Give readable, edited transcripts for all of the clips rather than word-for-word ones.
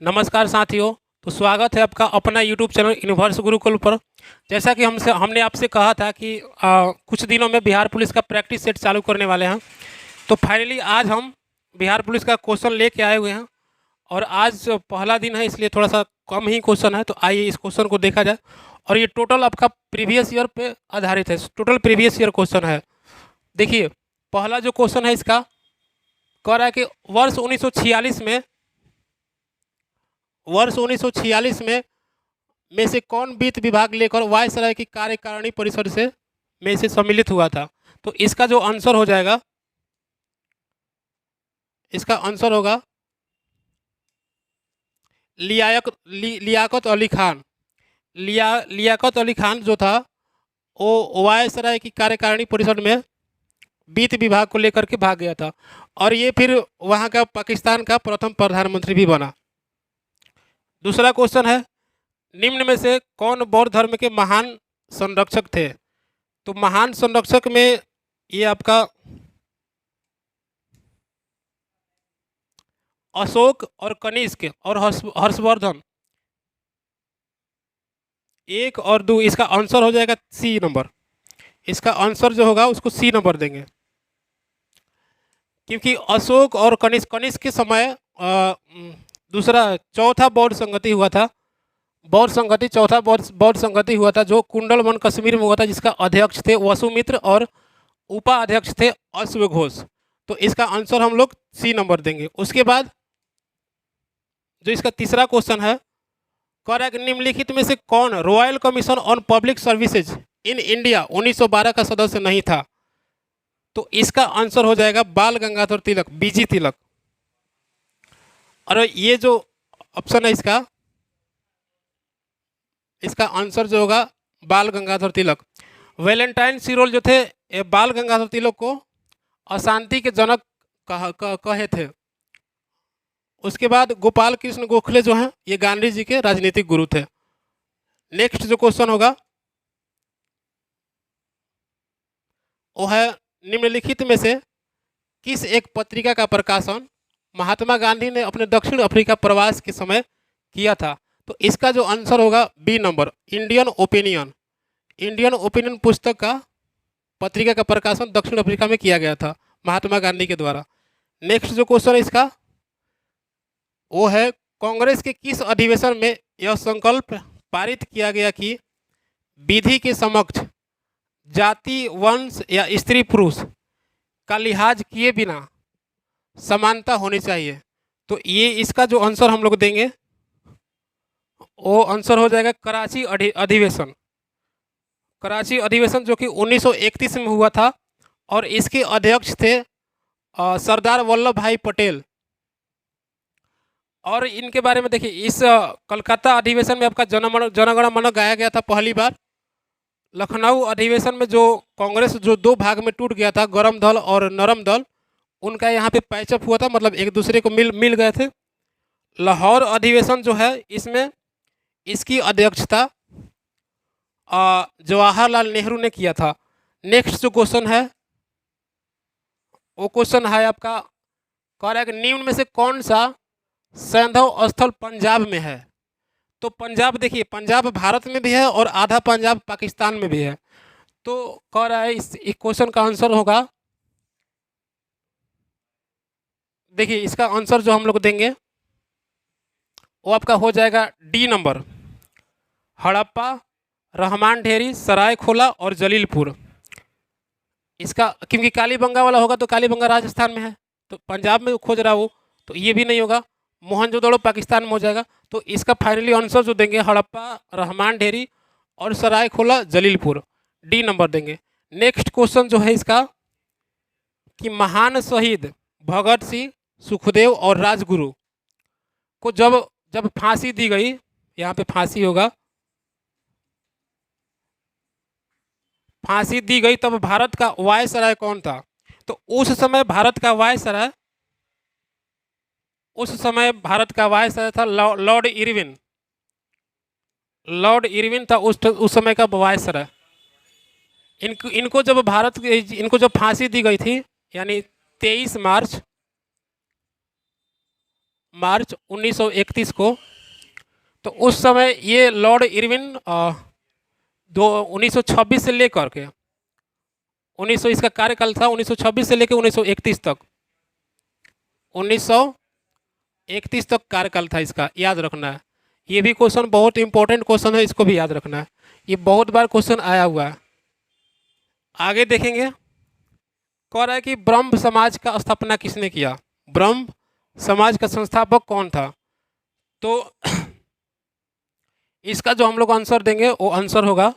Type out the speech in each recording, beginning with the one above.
नमस्कार साथियों। तो स्वागत है आपका अपना यूट्यूब चैनल यूनिवर्स गुरुकुल पर। जैसा कि हमने आपसे कहा था कि कुछ दिनों में बिहार पुलिस का प्रैक्टिस सेट चालू करने वाले हैं। तो फाइनली आज हम बिहार पुलिस का क्वेश्चन लेके आए हुए हैं और आज पहला दिन है, इसलिए थोड़ा सा कम ही क्वेश्चन है। तो आइए इस क्वेश्चन को देखा जाए। और ये टोटल आपका प्रीवियस ईयर पे आधारित है, टोटल प्रीवियस ईयर क्वेश्चन है। देखिए, पहला जो क्वेश्चन है इसका कह रहा है कि वर्ष 1946 में से कौन वित्त विभाग लेकर वायसराय की कार्यकारिणी परिषद से सम्मिलित हुआ था। तो इसका जो आंसर हो जाएगा, इसका आंसर होगा लियाकत अली खान। लियाकत अली खान जो था वो वायसराय की कार्यकारिणी परिषद में वित्त विभाग को लेकर के भाग गया था और ये फिर वहाँ का पाकिस्तान का प्रथम प्रधानमंत्री भी बना। दूसरा क्वेश्चन है, निम्न में से कौन बौद्ध धर्म के महान संरक्षक थे। तो महान संरक्षक में ये आपका अशोक और कनिष्क और हर्षवर्धन, एक और दो। इसका आंसर हो जाएगा सी नंबर। इसका आंसर जो होगा उसको सी नंबर देंगे, क्योंकि अशोक और कनिष्क के समय दूसरा चौथा बौद्ध संगति हुआ था। चौथा बौद्ध संगति हुआ था जो कुंडलवन कश्मीर में हुआ था, जिसका अध्यक्ष थे वसुमित्र और उपाध्यक्ष थे अश्वघोष। तो इसका आंसर हम लोग सी नंबर देंगे। उसके बाद जो इसका तीसरा क्वेश्चन है, कह रहा है कि निम्नलिखित में से कौन royal commission on public services in India 1912 का सदस्य नहीं था। तो इसका आंसर हो जाएगा बाल गंगाधर तिलक, बीजी तिलक। और ये जो ऑप्शन है इसका आंसर जो होगा बाल गंगाधर तिलक। वैलेंटाइन सिरोल जो थे, ये बाल गंगाधर तिलक को अशांति के जनक कहे थे। उसके बाद गोपाल कृष्ण गोखले जो हैं, ये गांधी जी के राजनीतिक गुरु थे। नेक्स्ट जो क्वेश्चन होगा वो है, निम्नलिखित में से किस एक पत्रिका का प्रकाशन महात्मा गांधी ने अपने दक्षिण अफ्रीका प्रवास के समय किया था। तो इसका जो आंसर होगा बी नंबर, इंडियन ओपिनियन पुस्तक का पत्रिका का प्रकाशन दक्षिण अफ्रीका में किया गया था महात्मा गांधी के द्वारा। नेक्स्ट जो क्वेश्चन है इसका वो है, कांग्रेस के किस अधिवेशन में यह संकल्प पारित किया गया कि विधि के समक्ष जाति, वंश या स्त्री पुरुष का लिहाज किए बिना समानता होनी चाहिए। तो ये इसका जो आंसर हम लोग देंगे वो आंसर हो जाएगा कराची अधिवेशन। कराची अधिवेशन जो कि 1931 में हुआ था और इसके अध्यक्ष थे सरदार वल्लभ भाई पटेल। और इनके बारे में देखिए, इस कलकत्ता अधिवेशन में आपका जनगण मन गाया गया था पहली बार। लखनऊ अधिवेशन में जो कांग्रेस जो दो भाग में टूट गया था, गरम दल और नरम दल, उनका यहाँ पे पैचअप हुआ था, मतलब एक दूसरे को मिल गए थे। लाहौर अधिवेशन जो है इसमें इसकी अध्यक्षता जवाहरलाल नेहरू ने किया था। नेक्स्ट जो क्वेश्चन है वो क्वेश्चन है आपका, कह रहा है कि निम्न में से कौन सा सैंधव स्थल पंजाब में है। तो पंजाब, देखिए पंजाब भारत में भी है और आधा पंजाब पाकिस्तान में भी है। तो कह रहा है इस क्वेश्चन का आंसर होगा, देखिए इसका आंसर जो हम लोग देंगे वो आपका हो जाएगा डी नंबर, हड़प्पा, रहमान ढेरी, सरायखोला और जलीलपुर। इसका क्योंकि कालीबंगा वाला होगा तो कालीबंगा राजस्थान में है, तो पंजाब में खोज रहा हो तो ये भी नहीं होगा, मोहनजोदड़ो पाकिस्तान में हो जाएगा। तो इसका फाइनली आंसर जो देंगे हड़प्पा, रहमान ढेरी और सरायखोला, जलीलपुर, डी नंबर देंगे। नेक्स्ट क्वेश्चन जो है इसका कि महान शहीद भगत सिंह, सुखदेव और राजगुरु को जब फांसी दी गई, यहाँ पे फांसी होगा, फांसी दी गई तब भारत का वायसराय कौन था। तो उस समय भारत का वायसराय था लॉर्ड इरविन था उस समय का वायसराय। इनको जब फांसी दी गई थी, यानी 23 मार्च मार्च 1931 को। तो उस समय ये लॉर्ड इरविन दो 1926 से लेकर के 1900 इसका कार्यकाल था 1926 से लेकर 1931 तक, 1931 तक कार्यकाल था इसका, याद रखना है। ये भी क्वेश्चन बहुत इंपॉर्टेंट क्वेश्चन है, इसको भी याद रखना है, ये बहुत बार क्वेश्चन आया हुआ है। आगे देखेंगे, कह रहा है कि ब्रह्म समाज का स्थापना किसने किया, ब्रह्म समाज का संस्थापक कौन था। तो इसका जो हम लोग आंसर देंगे वो आंसर होगा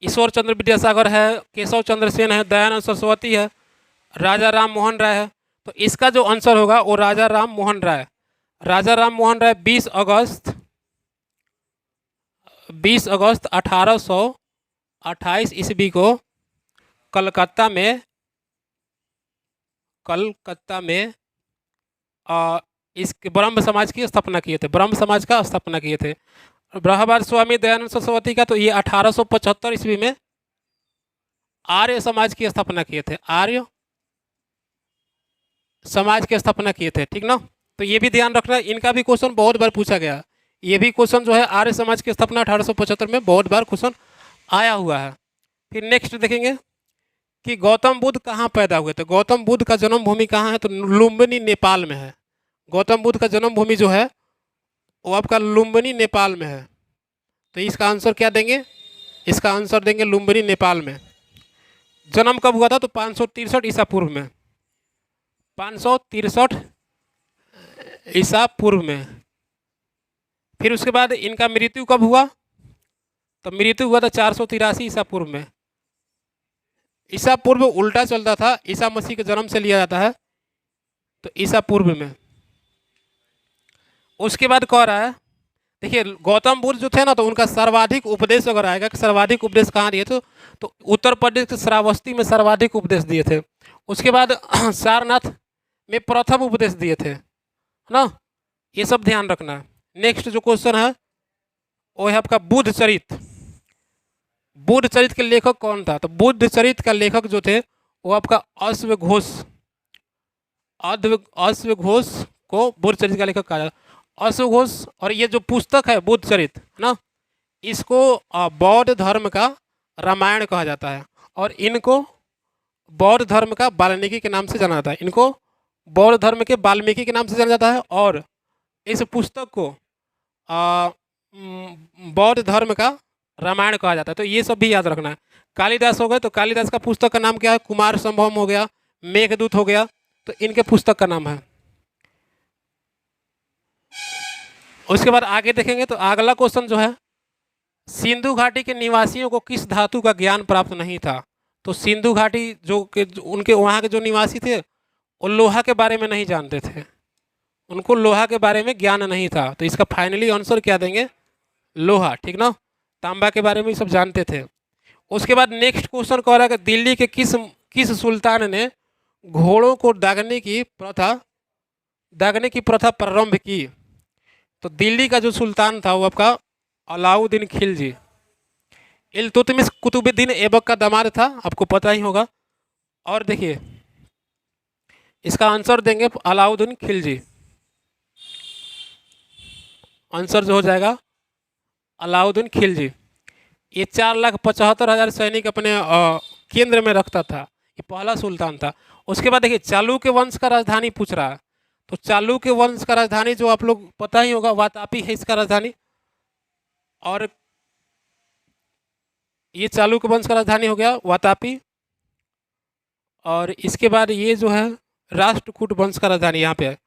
ईश्वर चंद्र विद्यासागर है, केशव चंद्र सेन है, दयानंद सरस्वती है, राजा राम मोहन राय है। तो इसका जो आंसर होगा वो राजा राम मोहन राय। राजा राम मोहन राय 20 अगस्त 1828 ईस्वी को कलकत्ता में इस ब्रह्म समाज की स्थापना किए थे, ब्रह्म समाज का स्थापना किए थे। ब्रह्मवार स्वामी दयानंद सरस्वती का तो ये 1875 ईस्वी में आर्य समाज की स्थापना किए थे, आर्य समाज की स्थापना किए थे, ठीक ना। तो ये भी ध्यान रखना, इनका भी क्वेश्चन बहुत बार पूछा गया। ये भी क्वेश्चन जो है आर्य समाज की स्थापना 1875 में बहुत बार क्वेश्चन आया हुआ है। फिर नेक्स्ट देखेंगे कि गौतम बुद्ध कहाँ पैदा हुए थे। गौतम बुद्ध का जन्मभूमि कहाँ है, तो लुम्बिनी नेपाल में है। गौतम बुद्ध का जन्मभूमि जो है वो आपका लुम्बिनी नेपाल में है। तो इसका आंसर क्या देंगे, इसका आंसर देंगे लुम्बिनी नेपाल में। जन्म कब हुआ था, तो 563 ईसा पूर्व में, 563 ईसा पूर्व में। फिर उसके बाद इनका मृत्यु कब हुआ, तो मृत्यु हुआ था 483 ईसा पूर्व में। ईसा पूर्व उल्टा चलता था, ईसा मसीह के जन्म से लिया जाता है, तो ईसा पूर्व में। उसके बाद कह रहा है, देखिए गौतम बुद्ध जो थे ना, तो उनका सर्वाधिक उपदेश अगर आएगा कि सर्वाधिक उपदेश कहाँ दिए थे, तो उत्तर प्रदेश के श्रावस्ती में सर्वाधिक उपदेश दिए थे। उसके बाद सारनाथ में प्रथम उपदेश दिए थे, है ना, ये सब ध्यान रखना। नेक्स्ट जो क्वेश्चन है वो है आपका बुद्ध चरित। बुद्ध चरित के लेखक कौन था, तो बुद्ध चरित का लेखक जो थे वो आपका अश्वघोष को बुद्ध चरित का लेखक कहा जाता है, अश्वघोष। और ये जो पुस्तक है बुद्ध चरित, है ना, इसको बौद्ध धर्म का रामायण कहा जाता है, और इनको बौद्ध धर्म का वाल्मीकि के नाम से जाना जाता है, इनको बौद्ध धर्म के वाल्मीकि के नाम से जाना जाता है। और इस पुस्तक को बौद्ध धर्म का रामायण कहा जाता है। तो ये सब भी याद रखना है। कालिदास हो गए, तो कालिदास का पुस्तक का नाम क्या है, कुमार संभवम हो गया, मेघदूत हो गया, तो इनके पुस्तक का नाम है। उसके बाद आगे देखेंगे, तो अगला क्वेश्चन जो है, सिंधु घाटी के निवासियों को किस धातु का ज्ञान प्राप्त नहीं था। तो सिंधु घाटी उनके वहाँ के जो निवासी थे वो लोहा के बारे में नहीं जानते थे, उनको लोहा के बारे में ज्ञान नहीं था। तो इसका फाइनली आंसर क्या देंगे, लोहा, ठीक ना, तांबा के बारे में सब जानते थे। उसके बाद नेक्स्ट क्वेश्चन कह रहा है कि दिल्ली के किस सुल्तान ने घोड़ों को दागने की प्रथा प्रारंभ की। तो दिल्ली का जो सुल्तान था वो आपका अलाउद्दीन खिलजी, इल्तुतमिश कुतुबुद्दीन ऐबक का दामाद था, आपको पता ही होगा। और देखिए इसका आंसर देंगे अलाउद्दीन खिलजी, आंसर जो हो जाएगा अलाउद्दीन खिलजी। ये 4,75,000 सैनिक अपने केंद्र में रखता था, ये पहला सुल्तान था। उसके बाद देखिए चालुक्य वंश का राजधानी पूछ रहा है, तो चालुक्य वंश का राजधानी जो आप लोग पता ही होगा वातापी है इसका राजधानी, और ये चालुक्य वंश का राजधानी हो गया वातापी। और इसके बाद ये जो है राष्ट्रकूट वंश का राजधानी यहाँ पे है।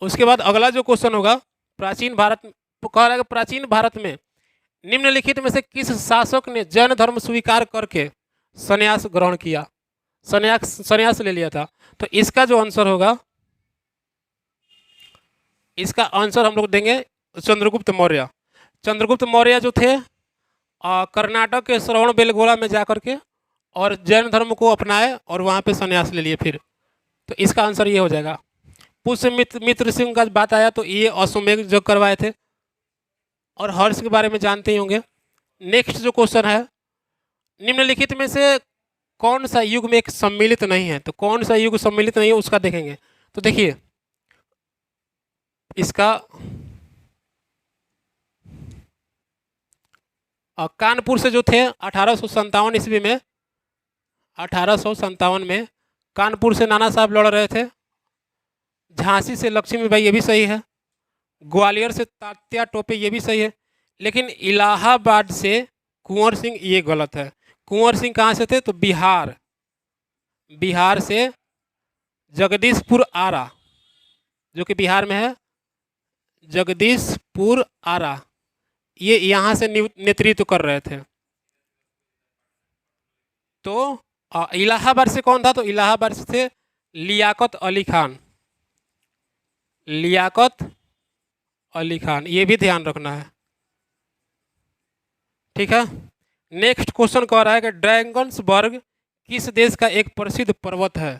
उसके बाद अगला जो क्वेश्चन होगा, प्राचीन भारत कह रहा है, प्राचीन भारत में निम्नलिखित में से किस शासक ने जैन धर्म स्वीकार करके संन्यास ग्रहण किया, संन्यास ले लिया था। तो इसका जो आंसर होगा, इसका आंसर हम लोग देंगे चंद्रगुप्त मौर्य। चंद्रगुप्त मौर्य जो थे कर्नाटक के श्रवण बेलगोला में जाकर के और जैन धर्म को अपनाए और वहाँ पे संन्यास ले लिए फिर। तो इसका आंसर ये हो जाएगा। पुष्य मित्र सिंह का बात आया तो ये अश्वमेध जो करवाए थे, और हर्ष के बारे में जानते ही होंगे, नेक्स्ट जो क्वेश्चन है, निम्नलिखित में से कौन सा युग में एक सम्मिलित नहीं है, तो कौन सा युग सम्मिलित नहीं है उसका देखेंगे। तो देखिए इसका कानपुर से जो थे 1857 ईस्वी में, 1857 में कानपुर से नाना साहब लड़ रहे थे। झांसी से लक्ष्मीबाई, ये भी सही है। ग्वालियर से तात्या टोपे, ये भी सही है। लेकिन इलाहाबाद से कुंवर सिंह, ये गलत है। कुंवर सिंह कहाँ से थे, तो बिहार, बिहार से जगदीशपुर आरा, जो कि बिहार में है, जगदीशपुर आरा, ये यहाँ से नेतृत्व कर रहे थे। तो इलाहाबाद से कौन था, तो इलाहाबाद से लियाकत अली खान, लियाकत अली खान, ये भी ध्यान रखना है, ठीक है। नेक्स्ट क्वेश्चन कह रहा है कि ड्रैगन्सबर्ग किस देश का एक प्रसिद्ध पर्वत है,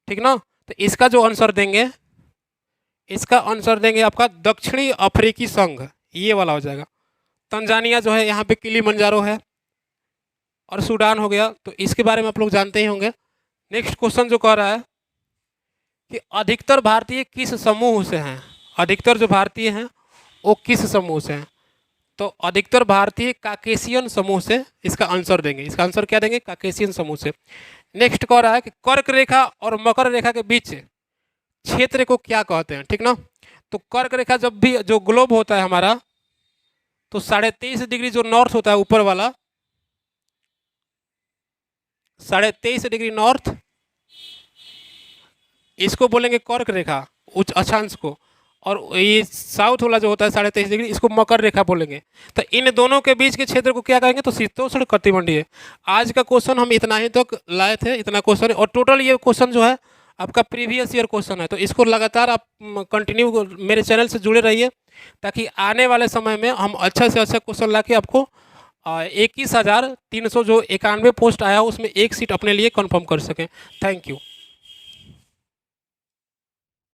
ठीक ना। तो इसका जो आंसर देंगे, इसका आंसर देंगे आपका दक्षिणी अफ्रीकी संघ, ये वाला हो जाएगा। तंजानिया जो है यहाँ पे किलिमंजारो है, और सूडान हो गया, तो इसके बारे में आप लोग जानते ही होंगे। नेक्स्ट क्वेश्चन जो कह रहा है कि अधिकतर भारतीय किस समूह से हैं, अधिकतर जो भारतीय हैं वो किस समूह से हैं, तो अधिकतर भारतीय काकेशियन समूह से इसका आंसर देंगे। इसका आंसर क्या देंगे, काकेशियन समूह से। नेक्स्ट कह रहा है कि कर्क रेखा और मकर रेखा के बीच क्षेत्र को क्या कहते हैं, ठीक ना। तो कर्क रेखा जब भी जो ग्लोब होता है हमारा, तो 23.5 डिग्री जो नॉर्थ होता है ऊपर वाला, 23.5 डिग्री नॉर्थ, इसको बोलेंगे कर्क रेखा, उच्च अक्षांश को। और ये साउथ वाला जो होता है 23.5 डिग्री, इसको मकर रेखा बोलेंगे। तो इन दोनों के बीच के क्षेत्र को क्या कहेंगे, तो शीतोष्ण कटिबंधीय। आज का क्वेश्चन हम इतना ही तक लाए थे, इतना क्वेश्चन। और टोटल ये क्वेश्चन जो है आपका प्रीवियस ईयर क्वेश्चन है, तो इसको लगातार आप कंटिन्यू मेरे चैनल से जुड़े रहिए, ताकि आने वाले समय में हम अच्छा से अच्छा क्वेश्चन ला के आपको 21,300 जो 91 पोस्ट आया उसमें एक सीट अपने लिए कंफर्म कर सकें। Thank you.